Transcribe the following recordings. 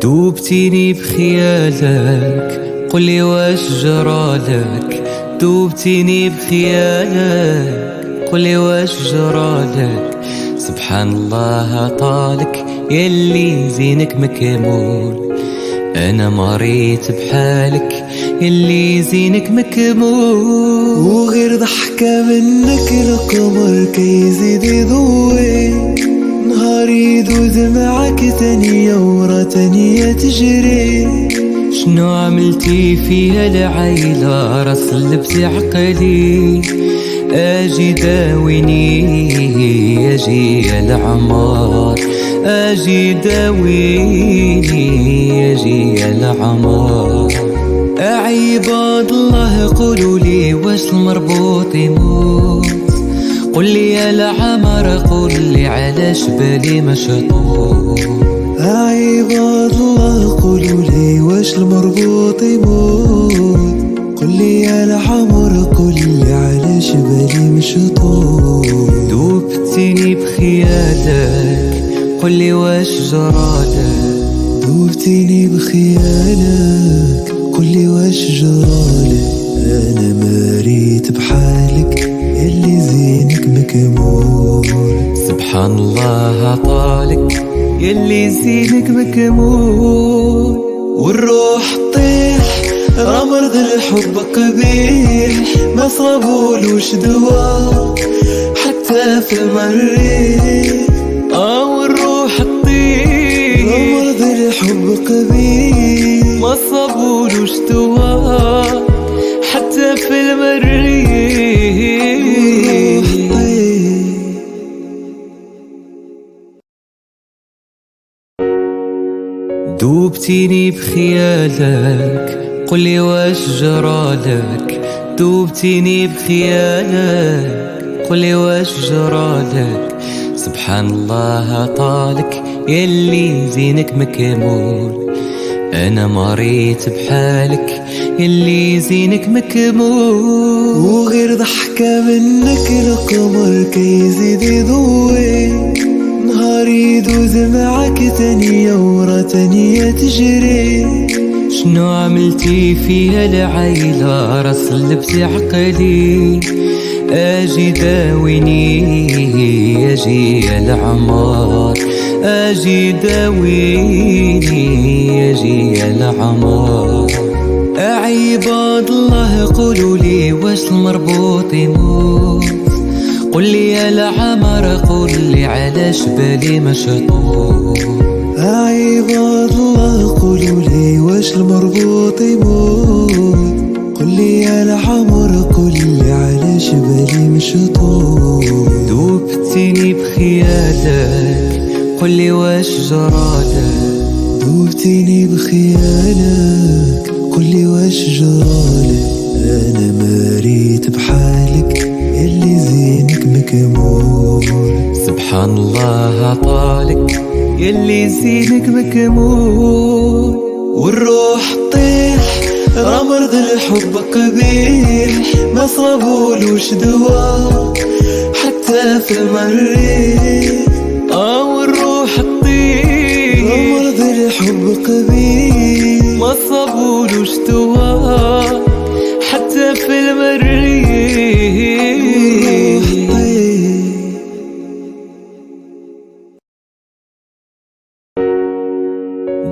دوبتيني بخيالك، قولي واش جرالك. دوبتيني بخيالك، قولي واش جرالك. سبحان الله عطالك يلي زينك مكمول. انا مريت بحالك يلي زينك مكمول. وغير ضحكة منك القمر كيزيد يضوي، نهار يدوز معاك ثانية ورا ثانية تجري. شنو عملتي فيها العيلة راس لبسي عقلي. اجي داويني اجي العمار، اجي داويني اجي العمار. عباد الله قولولي واش المربوط يموت. قولي يا العمر قولي علاش بالي مشطوط. عباد الله قولولي واش المربوط يموت. قولي يا العمر قولي علاش بالي مشطوط. دوبتيني بخيالك، قولي واش جرالك. دوبتيني بخيالك، قولي واش جرالك. انا مريت بحالك يلي زينك مكمول. سبحان الله عطالك يلي زينك مكمول. والروح طيح راه مرض الحب قبيح، ما صابولوش دوا حتى في المريخ. والروح تطير راه مرض الحب قبيح، ما صابولوش دوا حتى في المريخ. دوبتيني بخيالك، قولي واش جرالك. دوبتيني بخيالك، قولي واش جرالك. سبحان الله عطالك يلي زينك مكمول. انا مريت بحالك يلي زينك مكمول. وغير ضحكة منك القمر كيزيد يضوي، نهار يدوز معاك ثانية ورا ثانية تجري. شنو عملتي فيها العيلة راس لبسي عقلي. اجي داويني اجي العمار، اجي داويني اجي العمار. عباد الله قولولي واش المربوط يموت. قولي يا العمر قولي علاش بالي مشطوط. عباد الله قولولي واش المربوط يموت. قولي يا العمر قولي علاش بالي مشطوط. دوبتيني بخيالك، قولي واش جرالك. دوبتيني بخيالك، قولي واش جرالك. انا مريت بحالك يلي زينك مكمول. سبحان الله عطالك يلي زينك مكمول. والروح طيح راه مرض الحب قبيح، ما صابولوش دوا حتى في المريخ. والروح تطير راه مرض الحب قبيح، ما صابولوش دوا حتى في المريخ.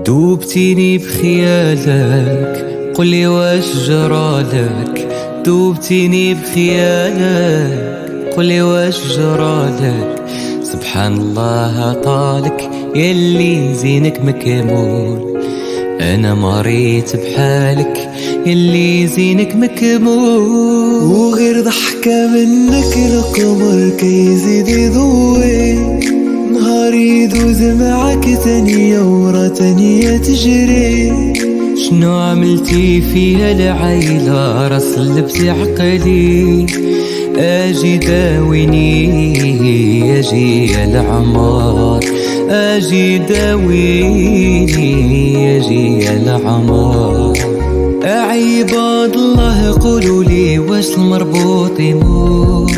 دوبتيني بخيالك، قولي واش جرالك. دوبتيني بخيالك، قولي واش جرالك. سبحان الله عطالك يلي زينك مكمول. انا مريت بحالك يلي زينك مكمول. وغير ضحكة منك القمر كيزيد يضوي، نهار يدوز معاك ثانية ورا ثانية تجري. شنو عملتي فيها العيلة راس لبسي عقلي. اجي داويني اجي العمار، اجي داويني اجي العمار. عباد الله قولولي واش المربوط يموت.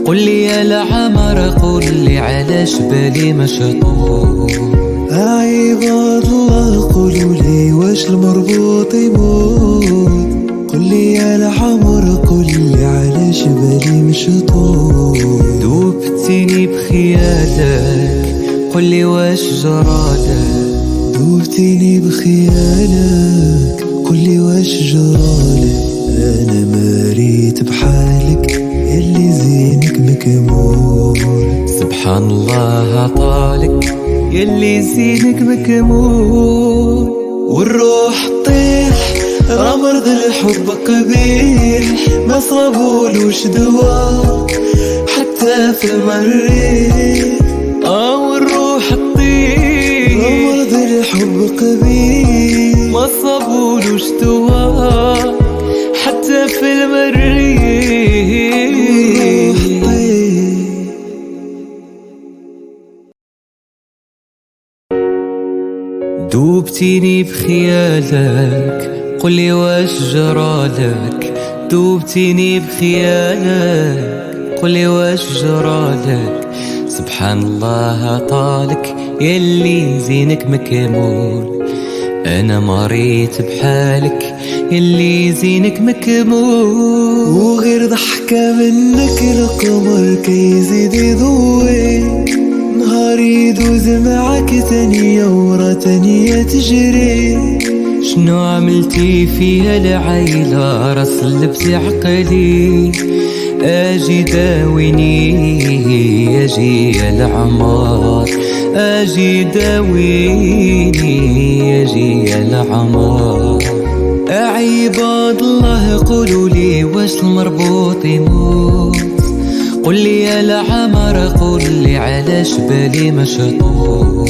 قولي يا العمر قولي علاش بالي مشطوط. عباد الله واش المربوط يموت؟ قولي يا العمر قولي علاش بالي مشطوط. دوبتيني بخيالك قولي واش جرالك. دوبتيني بخيالك قولي واش جرالك. انا مريت بحالك يلي زينك مكمول. سبحان الله عطالك يلي زينك مكمول. والروح طيح راه مرض الحب قبيح ما صابولوش دوا حتى في المريخ. والروح تطير راه مرض الحب قبيح ما صابولوش دواء حتى في المريخ. دوبتيني بخيالك قولي واش جرالك. دوبتيني بخيالك قولي واش جرالك. سبحان الله عطالك يلي زينك مكمول. انا مريت بحالك يلي زينك مكمول. وغير ضحكة منك القمر كيزيد يضوي. نهار يدوز معاك ثانية ورا ثانية تجري. شنو عملتي فيها العيلة راس لبسي عقلي. اجي داويني اجي يا العمار. اجي داويني اجي يا العمار. عباد الله قولوا لي واش المربوط يموت؟ قولي يا العمر قولي علاش بالي مشطوط.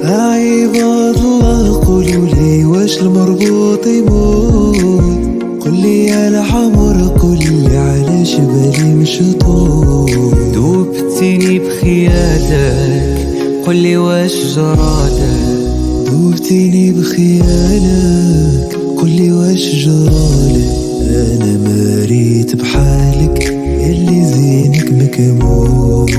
عباد الله قولوا لي واش المربوط يموت؟ قولي يا العمر قولي علاش بالي مشطوط. دوبتيني بخيالك قولي واش جرالك. دوبتيني بخيالك قولي واش جرالك. انا مريت بحالك يلي زينك مكمول.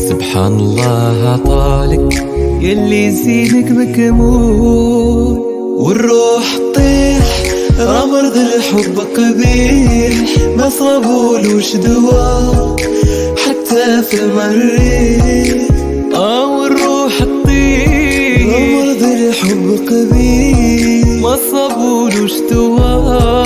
سبحان الله عطالك يلي زينك مكمول. والروح طيح راه مرض الحب قبيح ما صابولوش دوا حتى في المريخ. والروح تطير راه مرض الحب قبيح ما صابولوش دوا